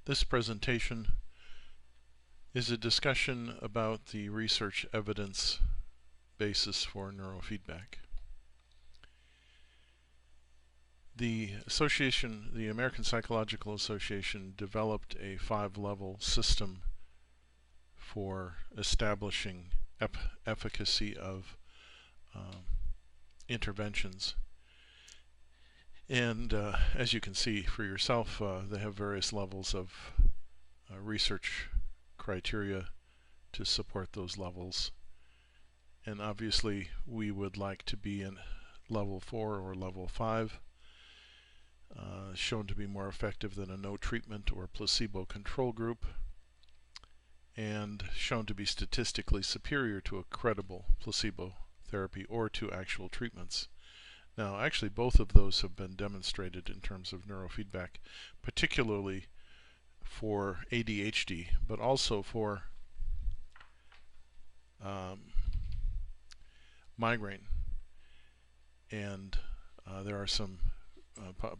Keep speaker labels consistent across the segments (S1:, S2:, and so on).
S1: This presentation is a discussion about the research evidence basis for neurofeedback. The American Psychological Association, developed a 5-level system for establishing efficacy of interventions. And as you can see for yourself, they have various levels of research criteria to support those levels. And obviously we would like to be in level 4 or level 5, shown to be more effective than a no treatment or placebo control group, and shown to be statistically superior to a credible placebo therapy or to actual treatments. Now, actually, both of those have been demonstrated in terms of neurofeedback, particularly for ADHD, but also for migraine. And there are some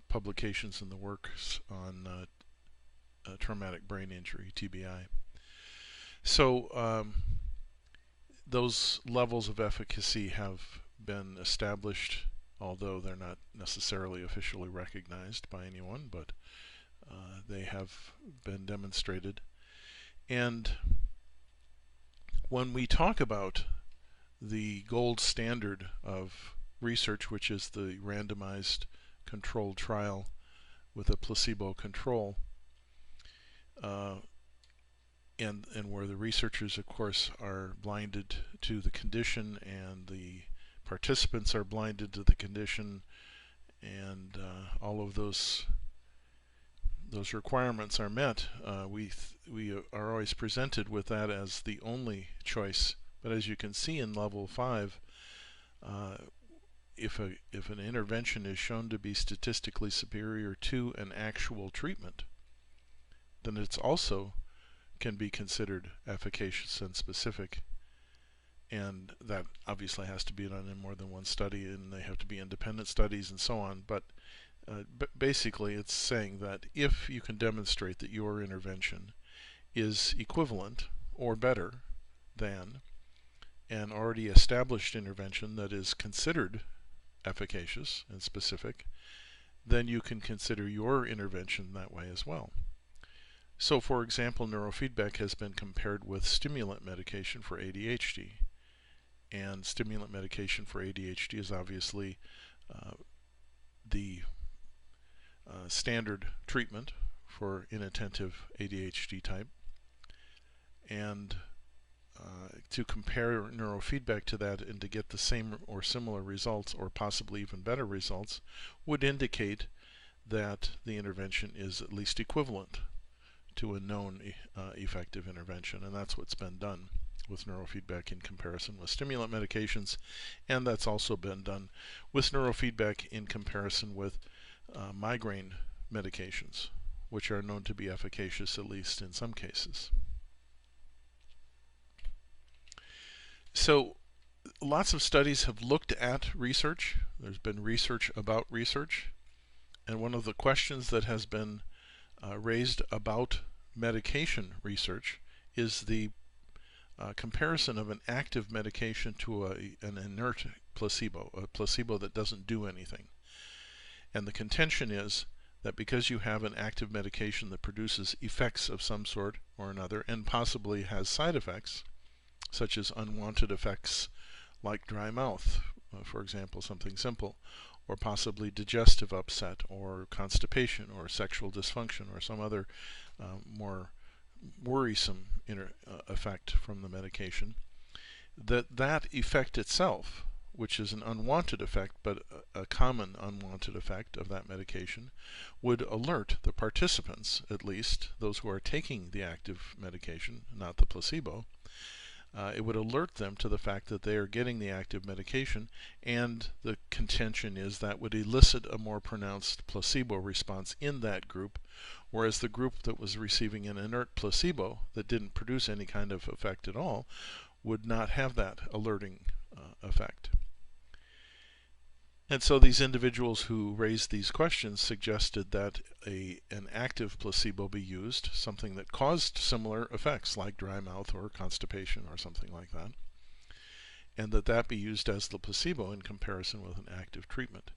S1: publications in the works on traumatic brain injury, TBI. So those levels of efficacy have been established, although they're not necessarily officially recognized by anyone, but they have been demonstrated. And when we talk about the gold standard of research, which is the randomized controlled trial with a placebo control, and where the researchers, of course, are blinded to the condition and the participants are blinded to the condition, and all of those requirements are met, we are always presented with that as the only choice. But as you can see in level 5, if an intervention is shown to be statistically superior to an actual treatment, then it's also can be considered efficacious and specific. And that obviously has to be done in more than one study, and they have to be independent studies and so on. But basically it's saying that if you can demonstrate that your intervention is equivalent or better than an already established intervention that is considered efficacious and specific, then you can consider your intervention that way as well. So, for example, neurofeedback has been compared with stimulant medication for ADHD. And stimulant medication for ADHD is obviously the standard treatment for inattentive ADHD type. And to compare neurofeedback to that and to get the same or similar results, or possibly even better results, would indicate that the intervention is at least equivalent to a known effective intervention. And that's what's been done with neurofeedback in comparison with stimulant medications, and that's also been done with neurofeedback in comparison with migraine medications, which are known to be efficacious, at least in some cases. So lots of studies have looked at research. There's been research about research, and one of the questions that has been raised about medication research is the comparison of an active medication to an inert placebo, a placebo that doesn't do anything. And the contention is that because you have an active medication that produces effects of some sort or another, and possibly has side effects, such as unwanted effects like dry mouth, for example, something simple, or possibly digestive upset, or constipation, or sexual dysfunction, or some other more worrisome effect from the medication, that effect itself, which is an unwanted effect, but a common unwanted effect of that medication, would alert the participants, at least those who are taking the active medication, not the placebo. It would alert them to the fact that they are getting the active medication, and the contention is that would elicit a more pronounced placebo response in that group, whereas the group that was receiving an inert placebo that didn't produce any kind of effect at all would not have that alerting effect. And so these individuals who raised these questions suggested that an active placebo be used, something that caused similar effects like dry mouth or constipation or something like that, and that be used as the placebo in comparison with an active treatment.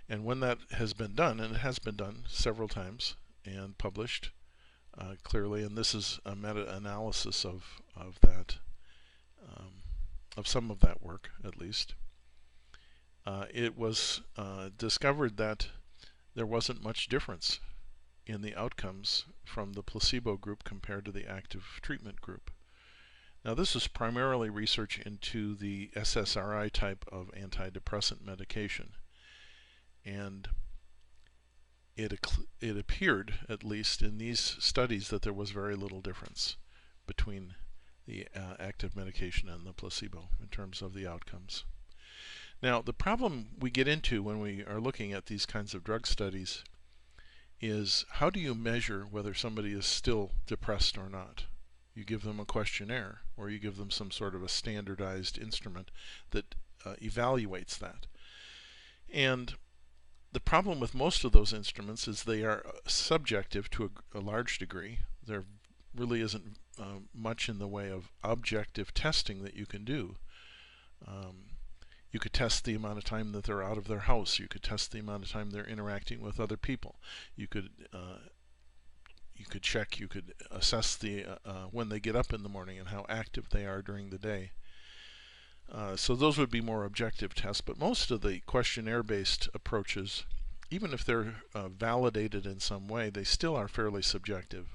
S1: And when that has been done, and it has been done several times and published clearly, and this is a meta-analysis of that, of some of that work at least, it was discovered that there wasn't much difference in the outcomes from the placebo group compared to the active treatment group. Now, this is primarily research into the SSRI type of antidepressant medication, and it appeared, at least in these studies, that there was very little difference between the active medication and the placebo in terms of the outcomes. Now, the problem we get into when we are looking at these kinds of drug studies is, how do you measure whether somebody is still depressed or not? You give them a questionnaire, or you give them some sort of a standardized instrument that evaluates that. And the problem with most of those instruments is they are subjective to a large degree. There really isn't much in the way of objective testing that you can do. You could test the amount of time that they're out of their house. You could test the amount of time they're interacting with other people. You could check, you could assess the when they get up in the morning and how active they are during the day. So those would be more objective tests, but most of the questionnaire-based approaches, even if they're validated in some way, they still are fairly subjective.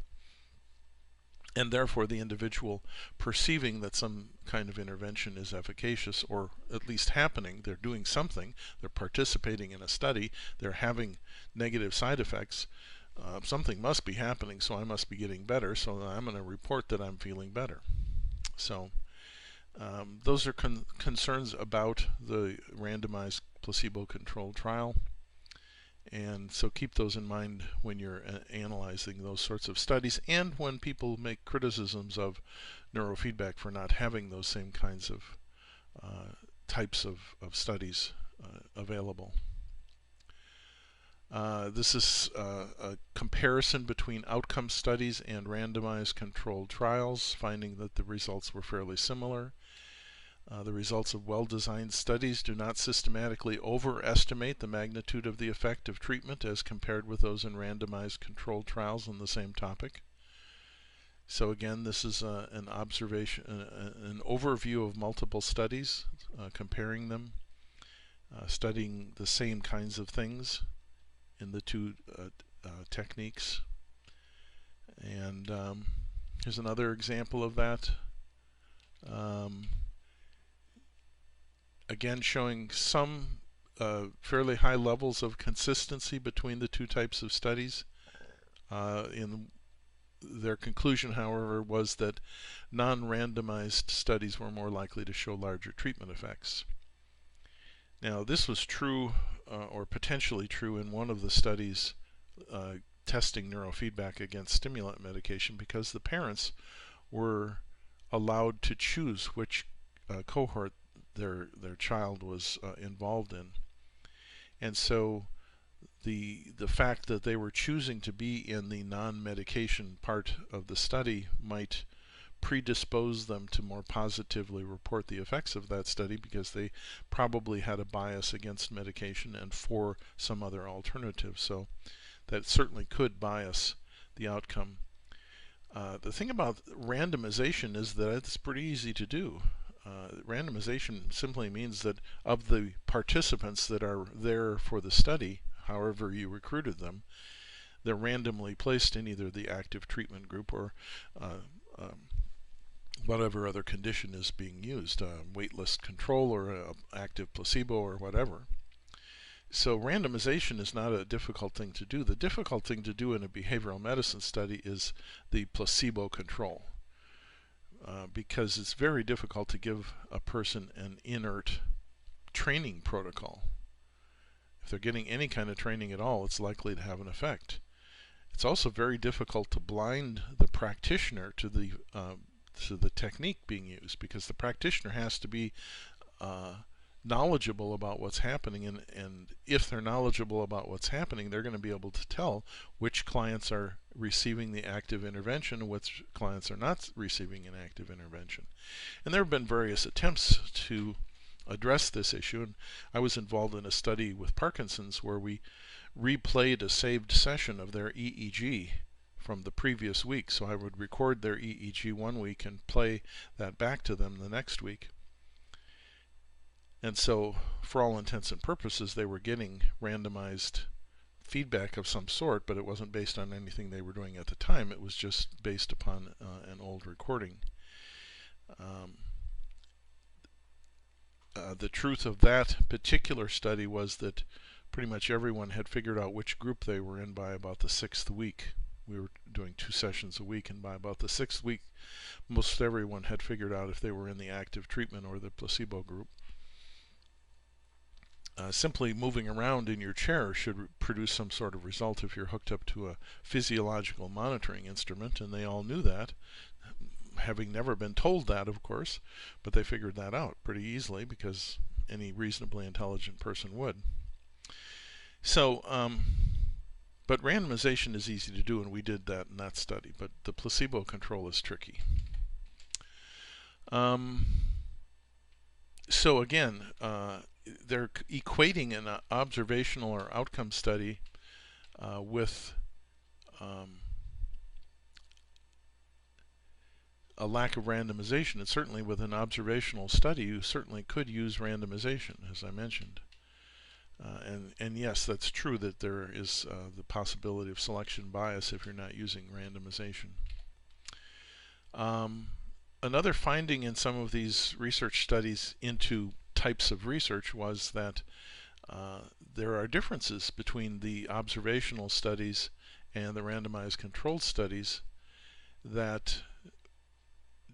S1: And therefore, the individual perceiving that some kind of intervention is efficacious, or at least happening, they're doing something, they're participating in a study, they're having negative side effects, something must be happening, so I must be getting better, so I'm going to report that I'm feeling better. So those are concerns about the randomized placebo-controlled trial. And so keep those in mind when you're analyzing those sorts of studies, and when people make criticisms of neurofeedback for not having those same kinds of types of studies available. This is a comparison between outcome studies and randomized controlled trials, finding that the results were fairly similar. The results of well-designed studies do not systematically overestimate the magnitude of the effect of treatment as compared with those in randomized controlled trials on the same topic. So again, this is an observation, an overview of multiple studies, comparing them, studying the same kinds of things in the two techniques. And here's another example of that. Again, showing some fairly high levels of consistency between the two types of studies. In their conclusion, however, was that non-randomized studies were more likely to show larger treatment effects. Now, this was true, or potentially true, in one of the studies testing neurofeedback against stimulant medication, because the parents were allowed to choose which cohort their child was involved in. And so the fact that they were choosing to be in the non-medication part of the study might predispose them to more positively report the effects of that study, because they probably had a bias against medication and for some other alternative. So that certainly could bias the outcome. The thing about randomization is that it's pretty easy to do. Randomization simply means that of the participants that are there for the study, however you recruited them, they're randomly placed in either the active treatment group or whatever other condition is being used, waitlist control or active placebo or whatever. So randomization is not a difficult thing to do. The difficult thing to do in a behavioral medicine study is the placebo control. Because it's very difficult to give a person an inert training protocol. If they're getting any kind of training at all, it's likely to have an effect. It's also very difficult to blind the practitioner to the technique being used, because the practitioner has to be knowledgeable about what's happening, and if they're knowledgeable about what's happening, they're going to be able to tell which clients are receiving the active intervention and which clients are not receiving an active intervention. And there have been various attempts to address this issue, and I was involved in a study with Parkinson's where we replayed a saved session of their EEG from the previous week. So I would record their EEG one week and play that back to them the next week. And so, for all intents and purposes, they were getting randomized feedback of some sort, but it wasn't based on anything they were doing at the time. It was just based upon an old recording. The truth of that particular study was that pretty much everyone had figured out which group they were in by about the 6th week. We were doing 2 sessions a week, and by about the 6th week, most everyone had figured out if they were in the active treatment or the placebo group. Simply moving around in your chair should produce some sort of result if you're hooked up to a physiological monitoring instrument, and they all knew that, having never been told that, of course, but they figured that out pretty easily because any reasonably intelligent person would. So, but randomization is easy to do, and we did that in that study, but the placebo control is tricky. So again, they're equating an observational or outcome study with a lack of randomization. And certainly with an observational study, you certainly could use randomization, as I mentioned. And yes, that's true that there is the possibility of selection bias if you're not using randomization. Another finding in some of these research studies into types of research was that there are differences between the observational studies and the randomized controlled studies that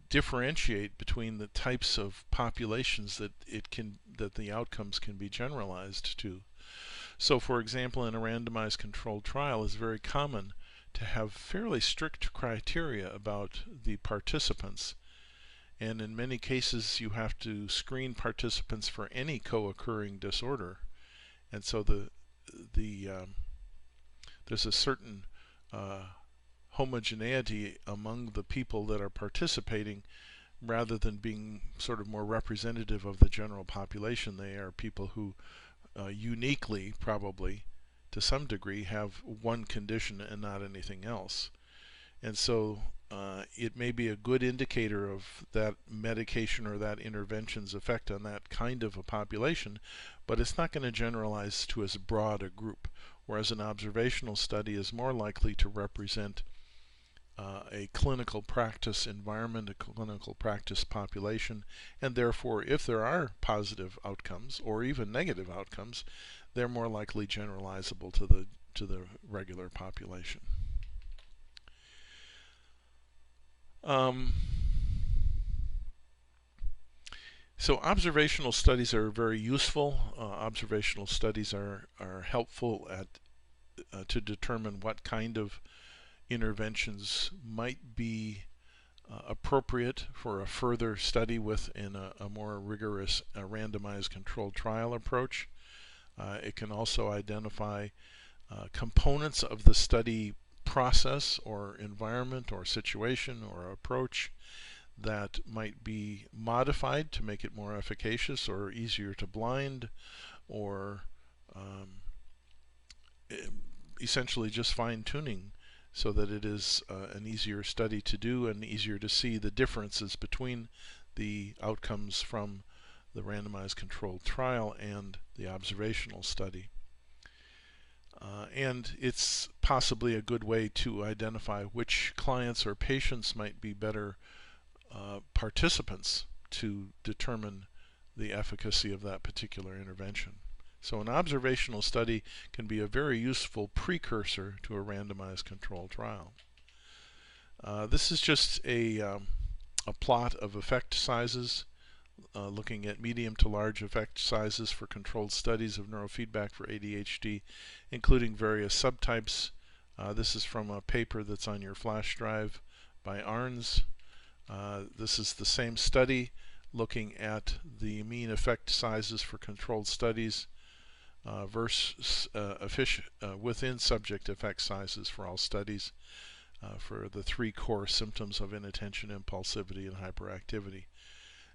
S1: differentiate between the types of populations that the outcomes can be generalized to. So for example, in a randomized controlled trial, it's very common to have fairly strict criteria about the participants, and in many cases you have to screen participants for any co-occurring disorder, and so there's a certain homogeneity among the people that are participating rather than being sort of more representative of the general population. They are people who uniquely, probably to some degree, have one condition and not anything else. And so it may be a good indicator of that medication or that intervention's effect on that kind of a population, but it's not going to generalize to as broad a group, whereas an observational study is more likely to represent a clinical practice environment, a clinical practice population, and therefore if there are positive outcomes or even negative outcomes, they're more likely generalizable to the regular population. So observational studies are very useful. Observational studies are helpful to determine what kind of interventions might be appropriate for a further study within a more rigorous randomized controlled trial approach. It can also identify components of the study process or environment or situation or approach that might be modified to make it more efficacious or easier to blind, or essentially just fine-tuning so that it is an easier study to do and easier to see the differences between the outcomes from the randomized controlled trial and the observational study. And it's possibly a good way to identify which clients or patients might be better participants to determine the efficacy of that particular intervention. So an observational study can be a very useful precursor to a randomized controlled trial. This is just a plot of effect sizes, looking at medium to large effect sizes for controlled studies of neurofeedback for ADHD, including various subtypes. This is from a paper that's on your flash drive by Arns. This is the same study, looking at the mean effect sizes for controlled studies versus within subject effect sizes for all studies for the three core symptoms of inattention, impulsivity, and hyperactivity.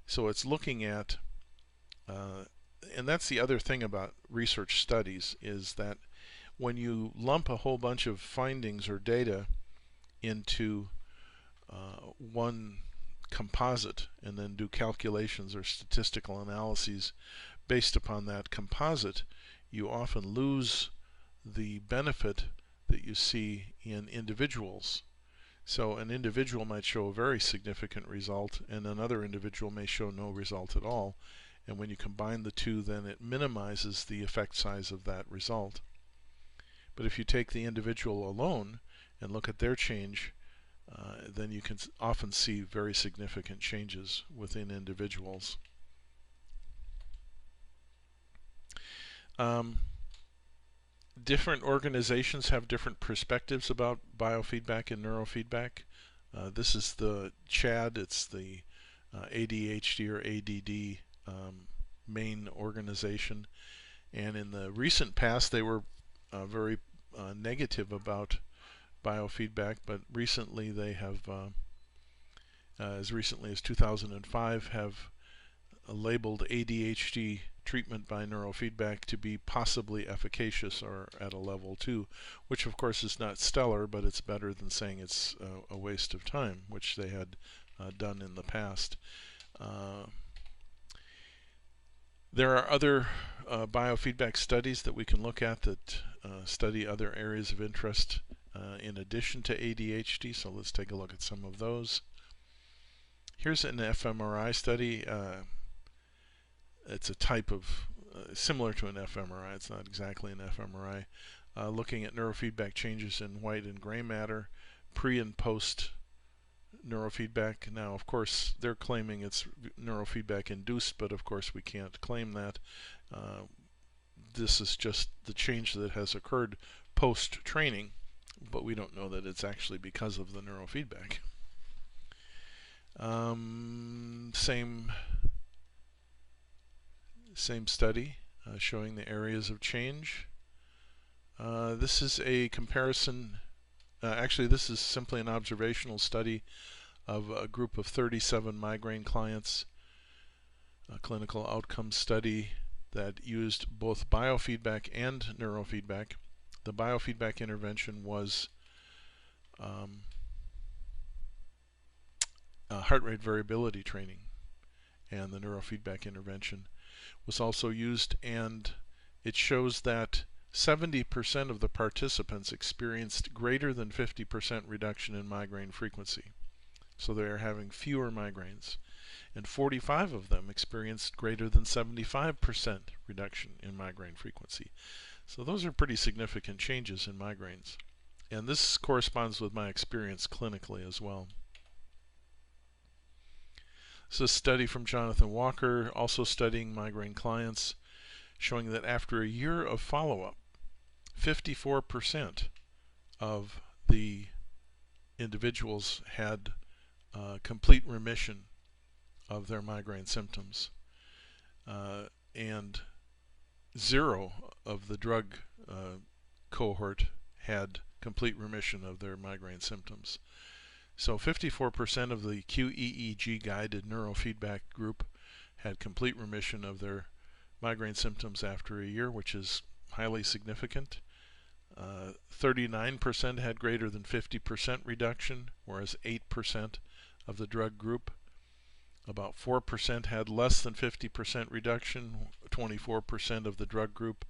S1: So it's looking at, and that's the other thing about research studies, is that when you lump a whole bunch of findings or data into one composite and then do calculations or statistical analyses based upon that composite, you often lose the benefit that you see in individuals. So an individual might show a very significant result and another individual may show no result at all, and when you combine the two, then it minimizes the effect size of that result. But if you take the individual alone and look at their change, then you can often see very significant changes within individuals. Different organizations have different perspectives about biofeedback and neurofeedback. This is the CHAD, it's the ADHD or ADD main organization, and in the recent past they were very negative about biofeedback, but recently they have, as recently as 2005, have labeled ADHD treatment by neurofeedback to be possibly efficacious or at a level 2, which of course is not stellar, but it's better than saying it's a waste of time, which they had done in the past. There are other biofeedback studies that we can look at that study other areas of interest in addition to ADHD, so let's take a look at some of those. Here's an fMRI study. It's a type of, similar to an fMRI, it's not exactly an fMRI, looking at neurofeedback changes in white and gray matter, pre and post neurofeedback. Now, of course, they're claiming it's neurofeedback induced, but of course we can't claim that. This is just the change that has occurred post-training, but we don't know that it's actually because of the neurofeedback. Same study showing the areas of change. This is a comparison. Actually, this is simply an observational study of a group of 37 migraine clients, a clinical outcome study that used both biofeedback and neurofeedback. The biofeedback intervention was heart rate variability training, and the neurofeedback intervention was also used, and it shows that 70% of the participants experienced greater than 50% reduction in migraine frequency. So they are having fewer migraines. And 45 of them experienced greater than 75% reduction in migraine frequency. So those are pretty significant changes in migraines. And this corresponds with my experience clinically as well. This is a study from Jonathan Walker, also studying migraine clients, showing that after a year of follow-up, 54% of the individuals had complete remission of their migraine symptoms, and 0 of the drug cohort had complete remission of their migraine symptoms. So 54% of the QEEG guided neurofeedback group had complete remission of their migraine symptoms after a year, which is highly significant. 39% had greater than 50% reduction, whereas 8% of the drug group. About 4% had less than 50% reduction, 24% of the drug group,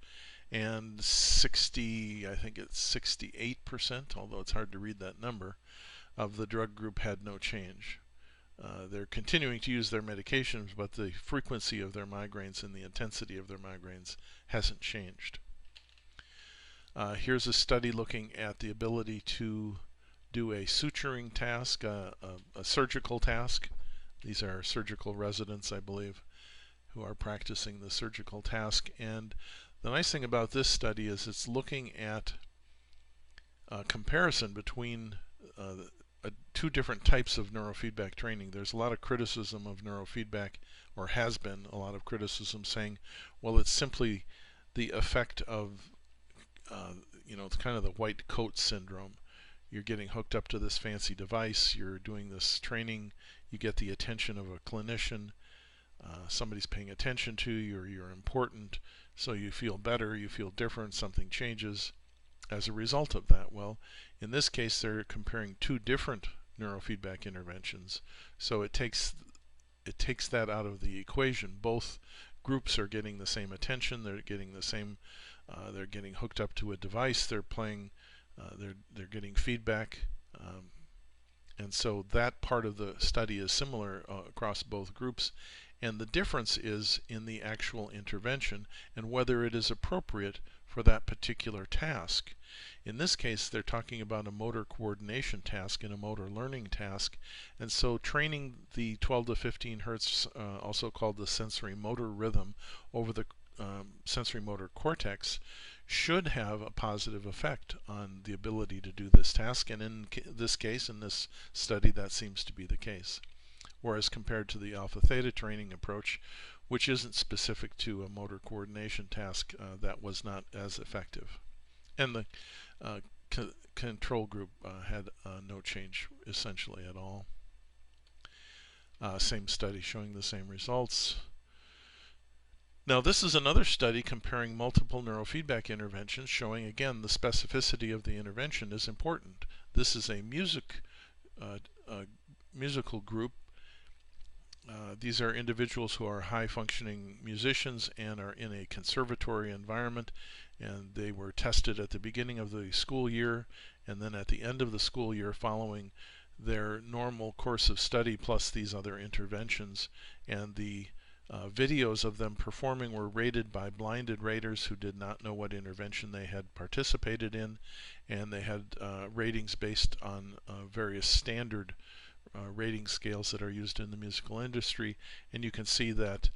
S1: and 68%, although it's hard to read that number, of the drug group had no change. They're continuing to use their medications, but the frequency of their migraines and the intensity of their migraines hasn't changed. Here's a study looking at the ability to do a suturing task, a surgical task. These are surgical residents, I believe, who are practicing the surgical task. And the nice thing about this study is it's looking at a comparison between two different types of neurofeedback training. There's a lot of criticism of neurofeedback, or has been a lot of criticism, saying, well, it's simply the effect of, it's kind of the white coat syndrome. You're getting hooked up to this fancy device, you're doing this training, you get the attention of a clinician, somebody's paying attention to you, or you're important, so you feel better, you feel different, something changes as a result of that. Well, in this case, they're comparing two different neurofeedback interventions, so it takes that out of the equation. Both groups are getting the same attention, they're getting the same, they're getting hooked up to a device, they're playing, they're getting feedback, and so that part of the study is similar across both groups. And the difference is in the actual intervention and whether it is appropriate for that particular task. In this case, they're talking about a motor coordination task and a motor learning task, and so training the 12 to 15 hertz, also called the sensory motor rhythm, over the sensory motor cortex should have a positive effect on the ability to do this task, and in this case, in this study, that seems to be the case. Whereas compared to the alpha theta training approach, which isn't specific to a motor coordination task, that was not as effective. And the control group had no change essentially at all. Same study showing the same results. Now this is another study comparing multiple neurofeedback interventions, showing again the specificity of the intervention is important. This is a musical group. These are individuals who are high-functioning musicians and are in a conservatory environment, and they were tested at the beginning of the school year and then at the end of the school year following their normal course of study plus these other interventions. And the videos of them performing were rated by blinded raters who did not know what intervention they had participated in, and they had ratings based on various standard rating scales that are used in the musical industry, and you can see that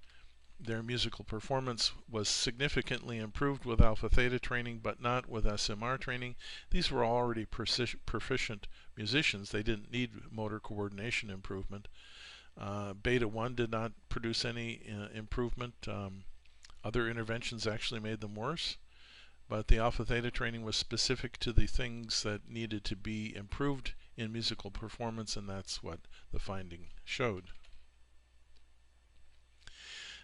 S1: their musical performance was significantly improved with alpha theta training, but not with SMR training. These were already proficient musicians. They didn't need motor coordination improvement. Beta 1 did not produce any improvement. Other interventions actually made them worse, but the alpha theta training was specific to the things that needed to be improved in musical performance, and that's what the finding showed.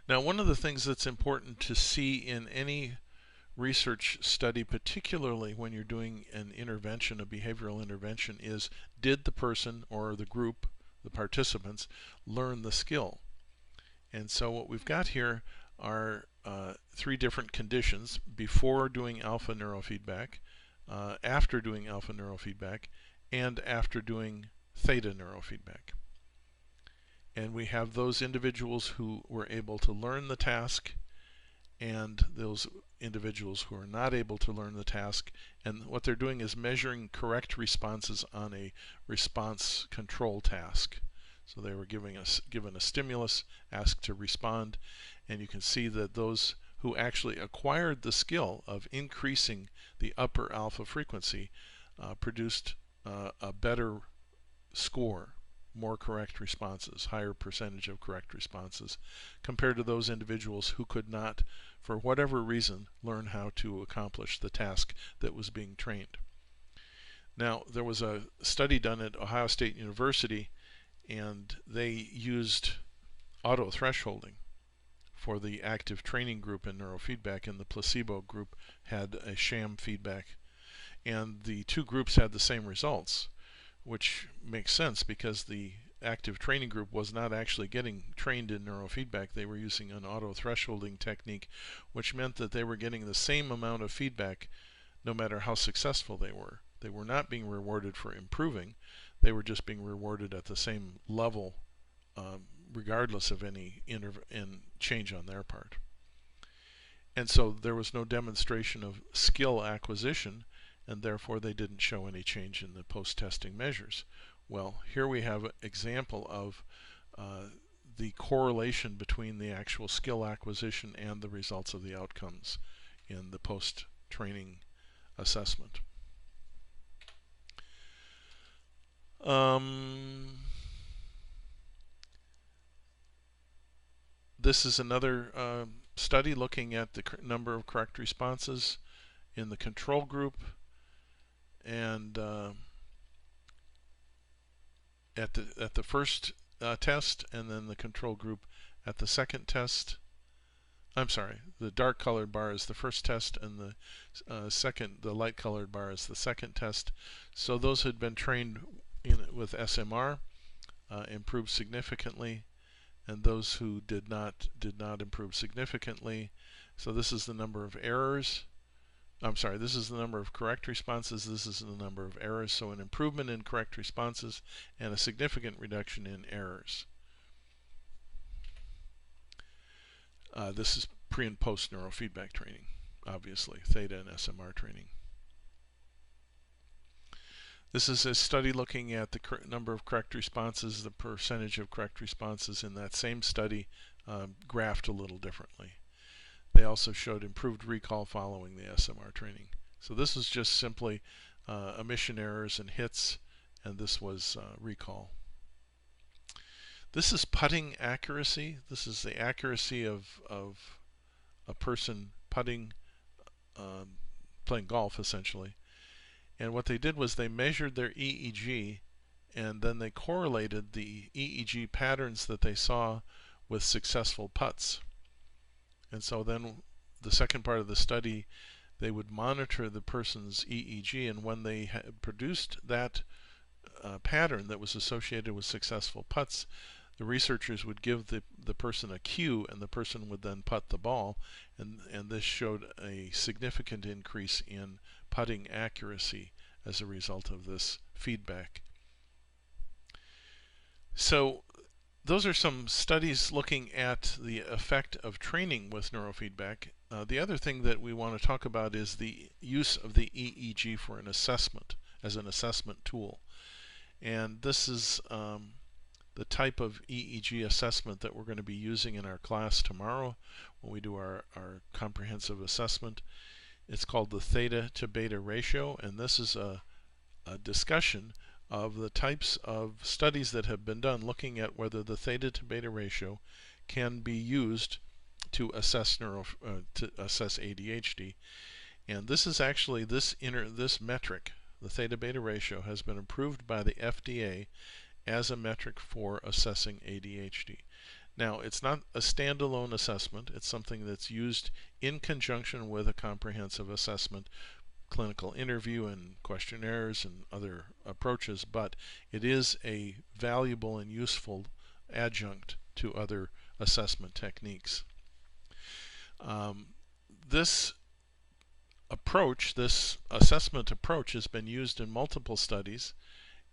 S1: Now, one of the things that's important to see in any research study, particularly when you're doing an intervention, a behavioral intervention, is did the person or the group, the participants, learn the skill? And so what we've got here are three different conditions: before doing alpha neurofeedback, after doing alpha neurofeedback, and after doing theta neurofeedback. And we have those individuals who were able to learn the task and those individuals who are not able to learn the task. And what they're doing is measuring correct responses on a response control task. So they were given a stimulus, asked to respond, and you can see that those who actually acquired the skill of increasing the upper alpha frequency produced a better score, more correct responses, higher percentage of correct responses, compared to those individuals who could not, for whatever reason, learn how to accomplish the task that was being trained. Now, there was a study done at Ohio State University, and they used auto-thresholding for the active training group in neurofeedback, and the placebo group had a sham feedback. And the two groups had the same results, which makes sense because the active training group was not actually getting trained in neurofeedback. They were using an auto-thresholding technique, which meant that they were getting the same amount of feedback no matter how successful they were. They were not being rewarded for improving. They were just being rewarded at the same level, regardless of any change on their part. And so there was no demonstration of skill acquisition, and therefore they didn't show any change in the post-testing measures. Well, here we have an example of the correlation between the actual skill acquisition and the results of the outcomes in the post-training assessment. This is another study looking at the number of correct responses in the control group, and at the first test, and then the control group at the second test. I'm sorry, the dark colored bar is the first test, and the light colored bar is the second test. So those who had been trained with SMR improved significantly, and those who did not improve significantly. So this is the number of errors. I'm sorry, this is the number of correct responses, this is the number of errors. So an improvement in correct responses and a significant reduction in errors. This is pre and post neurofeedback training, obviously, theta and SMR training. This is a study looking at the number of correct responses, the percentage of correct responses in that same study, graphed a little differently. They also showed improved recall following the SMR training. So this is just simply omission errors and hits, and this was recall. This is putting accuracy. This is the accuracy of a person putting, playing golf essentially. And what they did was they measured their EEG, and then they correlated the EEG patterns that they saw with successful putts. And so then the second part of the study, they would monitor the person's EEG, and when they had produced that pattern that was associated with successful putts, the researchers would give the person a cue, and the person would then putt the ball, and this showed a significant increase in putting accuracy as a result of this feedback. So those are some studies looking at the effect of training with neurofeedback. The other thing that we want to talk about is the use of the EEG for an assessment, as an assessment tool. And this is the type of EEG assessment that we're going to be using in our class tomorrow when we do our comprehensive assessment. It's called the theta to beta ratio, and this is a discussion of the types of studies that have been done looking at whether the theta to beta ratio can be used to assess ADHD. And this is actually this metric, the theta beta ratio, has been approved by the FDA as a metric for assessing ADHD. Now, it's not a standalone assessment. It's something that's used in conjunction with a comprehensive assessment, clinical interview and questionnaires and other approaches, but it is a valuable and useful adjunct to other assessment techniques. This assessment approach has been used in multiple studies,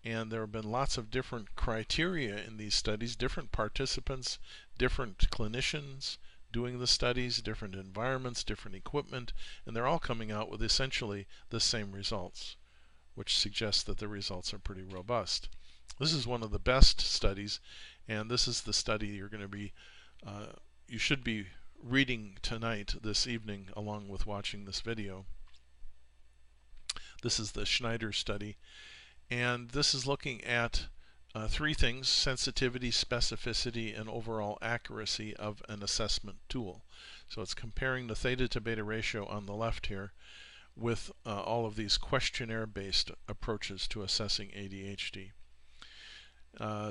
S1: and there have been lots of different criteria in these studies, different participants, different clinicians doing the studies, different environments, different equipment, and they're all coming out with essentially the same results, which suggests that the results are pretty robust. This is one of the best studies, and this is the study you're going to be, you should be reading tonight, this evening, along with watching this video. This is the Schneider study, and this is looking at three things: sensitivity, specificity, and overall accuracy of an assessment tool. So it's comparing the theta to beta ratio on the left here with all of these questionnaire-based approaches to assessing ADHD.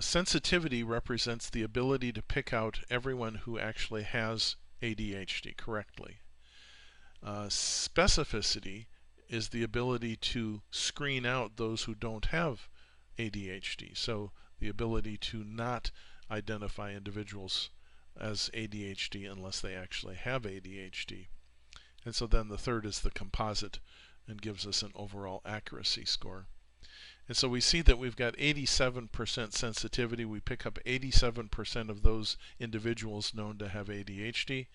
S1: Sensitivity represents the ability to pick out everyone who actually has ADHD correctly. Specificity is the ability to screen out those who don't have ADHD, so the ability to not identify individuals as ADHD unless they actually have ADHD. And so then the third is the composite, and gives us an overall accuracy score. And so we see that we've got 87% sensitivity. We pick up 87% of those individuals known to have ADHD,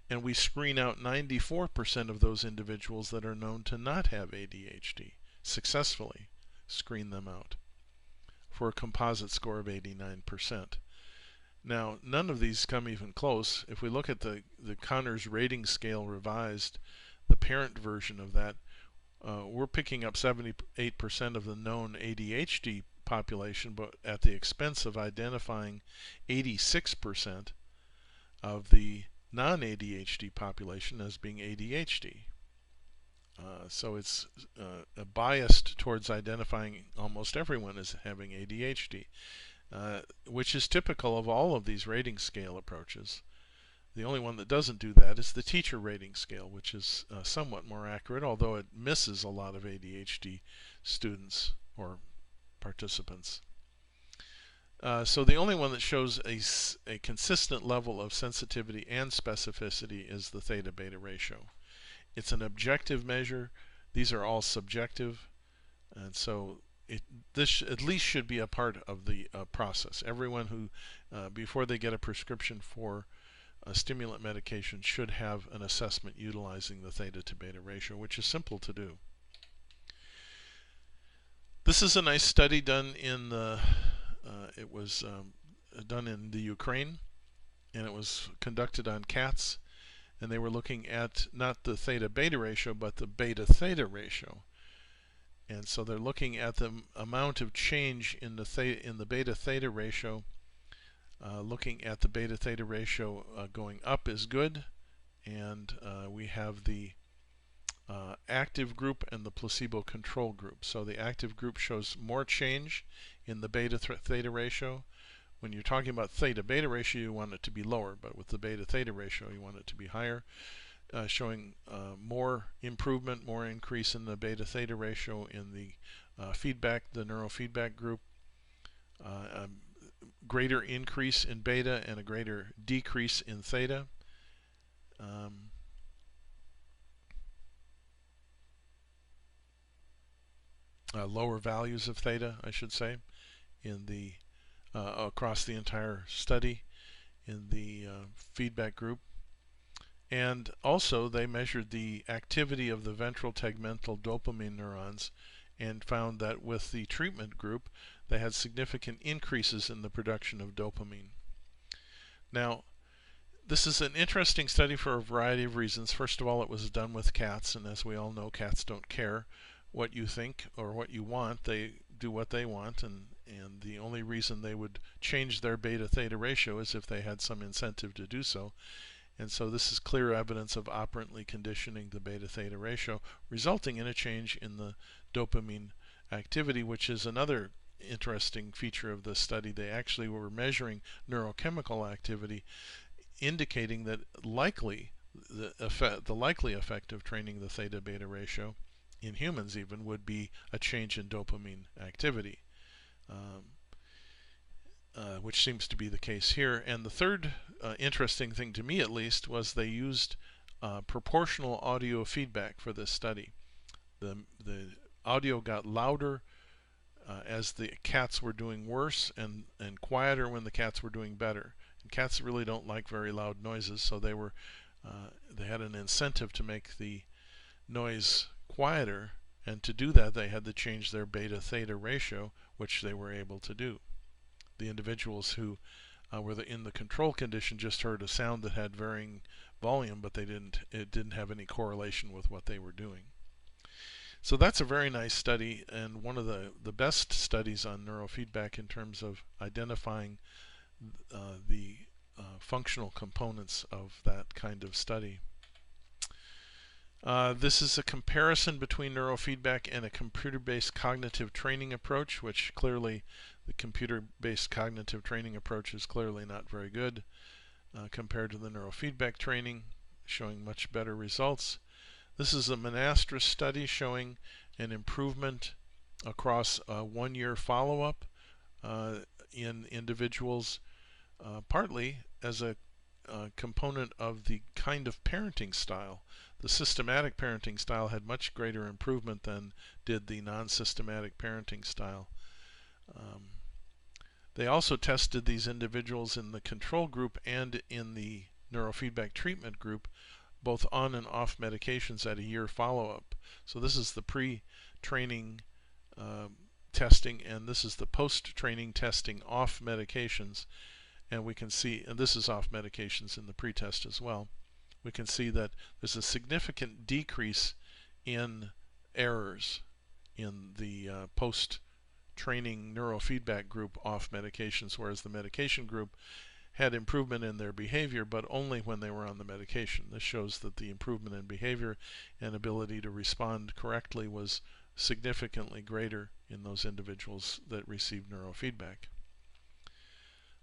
S1: and we screen out 94% of those individuals that are known to not have ADHD. Successfully screen them out for a composite score of 89%. Now, none of these come even close. If we look at the Connors rating scale revised, the parent version of that, we're picking up 78% of the known ADHD population, but at the expense of identifying 86% of the non-ADHD population as being ADHD. So it's biased towards identifying almost everyone as having ADHD, which is typical of all of these rating scale approaches. The only one that doesn't do that is the teacher rating scale, which is somewhat more accurate, although it misses a lot of ADHD students or participants. So the only one that shows a consistent level of sensitivity and specificity is the theta-beta ratio. It's an objective measure. These are all subjective, and so this at least should be a part of the process. Everyone who, before they get a prescription for a stimulant medication, should have an assessment utilizing the theta to beta ratio, which is simple to do. This is a nice study done in the, it was done in the Ukraine, and it was conducted on cats, and they were looking at not the theta beta ratio but the beta theta ratio. And so they're looking at the amount of change in the beta theta ratio. Looking at the beta theta ratio going up is good, and we have the active group and the placebo control group. So the active group shows more change in the beta theta ratio. When you're talking about theta beta ratio, you want it to be lower, but with the beta theta ratio, you want it to be higher, showing more improvement, more increase in the beta theta ratio in the the neurofeedback group. Greater increase in beta and a greater decrease in theta. Lower values of theta, I should say, in the across the entire study in the feedback group. And also they measured the activity of the ventral tegmental dopamine neurons and found that with the treatment group they had significant increases in the production of dopamine. Now, this is an interesting study for a variety of reasons. First of all, it was done with cats, and as we all know, cats don't care what you think or what you want. They do what they want, and the only reason they would change their beta theta ratio is if they had some incentive to do so. And so this is clear evidence of operantly conditioning the beta theta ratio, resulting in a change in the dopamine activity, which is another interesting feature of the study. They actually were measuring neurochemical activity, indicating that the likely effect of training the theta beta ratio in humans even would be a change in dopamine activity, which seems to be the case here. And the third interesting thing, to me at least, was they used proportional audio feedback for this study. The audio got louder as the cats were doing worse, and quieter when the cats were doing better. And cats really don't like very loud noises, so they had an incentive to make the noise quieter, and to do that they had to change their beta theta ratio, which they were able to do. The individuals who were in the control condition just heard a sound that had varying volume, but it didn't have any correlation with what they were doing. So that's a very nice study, and one of the best studies on neurofeedback in terms of identifying the functional components of that kind of study. This is a comparison between neurofeedback and a computer-based cognitive training approach, which clearly the computer-based cognitive training approach is clearly not very good compared to the neurofeedback training, showing much better results. This is a Monastris study showing an improvement across a 1-year follow-up in individuals, partly as a component of the kind of parenting style. The systematic parenting style had much greater improvement than did the non-systematic parenting style. They also tested these individuals in the control group and in the neurofeedback treatment group, both on and off medications at a year follow-up. So this is the pre-training testing, and this is the post-training testing off medications. And we can see, and this is off medications in the pre-test as well, we can see that there's a significant decrease in errors in the post training neurofeedback group off medications, whereas the medication group had improvement in their behavior, but only when they were on the medication. This shows that the improvement in behavior and ability to respond correctly was significantly greater in those individuals that received neurofeedback.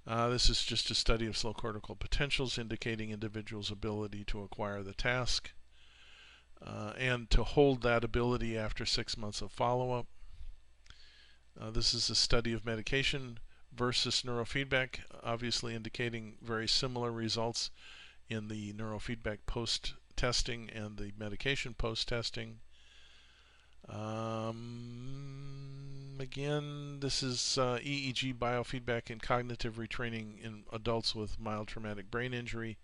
S1: This is just a study of slow cortical potentials indicating individuals' ability to acquire the task and to hold that ability after 6 months of follow-up. This is a study of medication versus neurofeedback, obviously indicating very similar results in the neurofeedback post-testing and the medication post-testing. Again, this is EEG biofeedback and cognitive retraining in adults with mild traumatic brain injury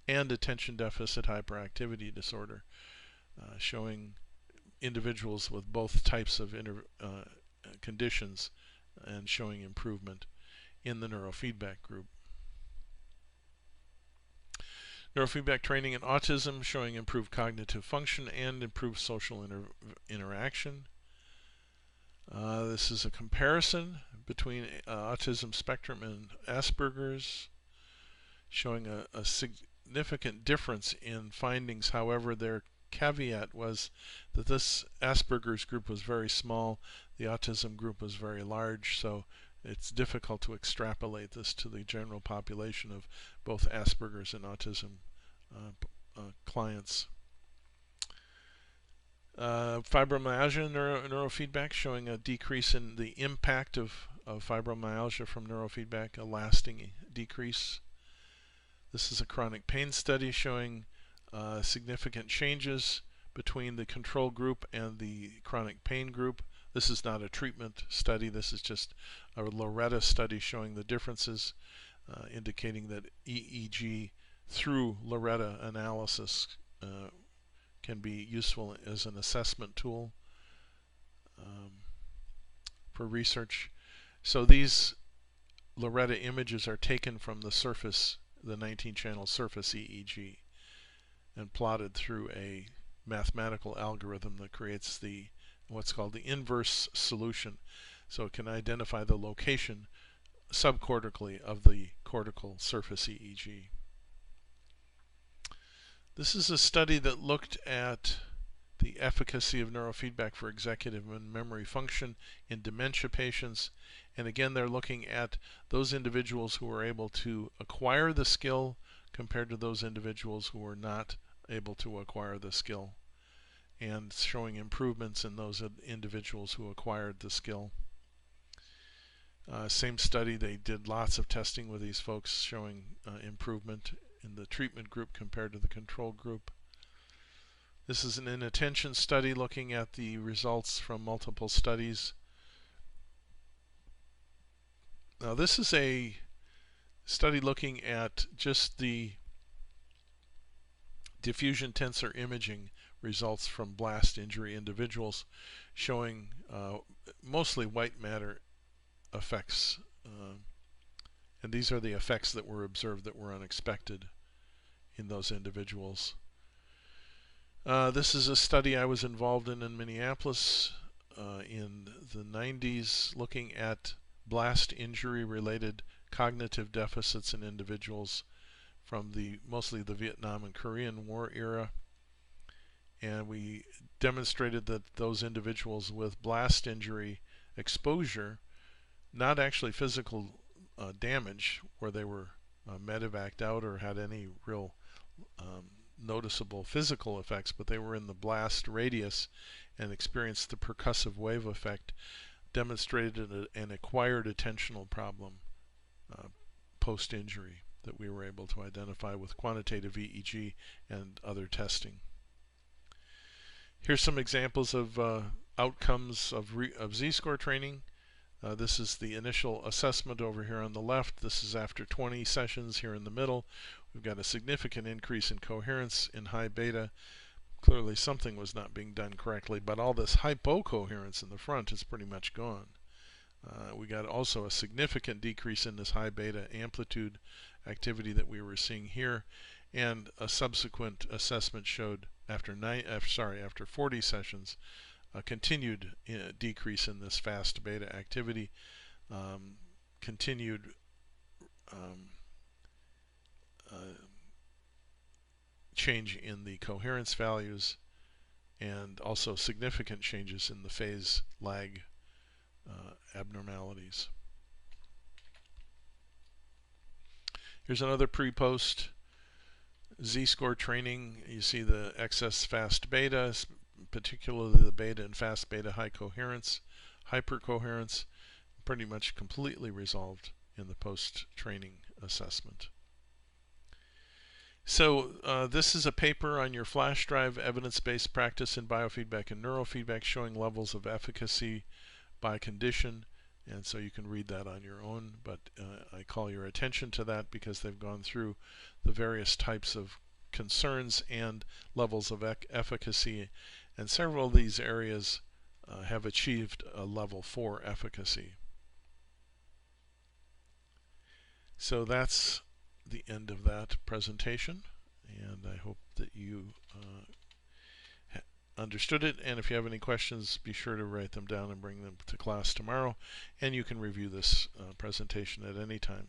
S1: and attention deficit hyperactivity disorder, showing individuals with both types of conditions and showing improvement in the neurofeedback group. Neurofeedback training in autism showing improved cognitive function and improved social interaction. This is a comparison between autism spectrum and Asperger's, showing a significant difference in findings. However, their caveat was that this Asperger's group was very small, the autism group was very large, so it's difficult to extrapolate this to the general population of both Asperger's and autism clients. Fibromyalgia neurofeedback showing a decrease in the impact of fibromyalgia from neurofeedback, a lasting decrease. This is a chronic pain study showing significant changes between the control group and the chronic pain group. This is not a treatment study, this is just a Loretta study showing the differences, indicating that EEG through Loretta analysis can be useful as an assessment tool for research. So these Loretta images are taken from the surface, the 19-channel surface EEG, and plotted through a mathematical algorithm that creates the what's called the inverse solution. So it can identify the location subcortically of the cortical surface EEG. This is a study that looked at the efficacy of neurofeedback for executive and memory function in dementia patients. And again, they're looking at those individuals who were able to acquire the skill compared to those individuals who were not able to acquire the skill, and showing improvements in those individuals who acquired the skill. Same study, they did lots of testing with these folks showing improvement in the treatment group compared to the control group. This is an inattention study looking at the results from multiple studies. Now this is a study looking at just the diffusion tensor imaging results from blast injury individuals, showing mostly white matter effects, and these are the effects that were observed that were unexpected in those individuals. This is a study I was involved in Minneapolis in the 90s, looking at blast injury related cognitive deficits in individuals from mostly the Vietnam and Korean War era. And we demonstrated that those individuals with blast injury exposure, not actually physical damage where they were medevaced out or had any real noticeable physical effects, but they were in the blast radius and experienced the percussive wave effect, demonstrated an acquired attentional problem post-injury that we were able to identify with quantitative EEG and other testing. Here's some examples of outcomes of Z-score training. This is the initial assessment over here on the left. This is after 20 sessions here in the middle. We've got a significant increase in coherence in high beta. Clearly something was not being done correctly, but all this hypocoherence in the front is pretty much gone. We got also a significant decrease in this high beta amplitude activity that we were seeing here, and a subsequent assessment showed after 40 sessions a continued decrease in this fast beta activity, continued change in the coherence values, and also significant changes in the phase lag abnormalities. Here's another pre-post Z-score training. You see the excess fast beta, particularly the beta and fast beta high coherence, hypercoherence, pretty much completely resolved in the post-training assessment. So this is a paper on your flash drive, evidence-based practice in biofeedback and neurofeedback, showing levels of efficacy by condition, and so you can read that on your own, but I call your attention to that because they've gone through the various types of concerns and levels of efficacy, and several of these areas have achieved a level 4 efficacy. So that's the end of that presentation, and I hope that you understood it, and if you have any questions, be sure to write them down and bring them to class tomorrow, and you can review this presentation at any time.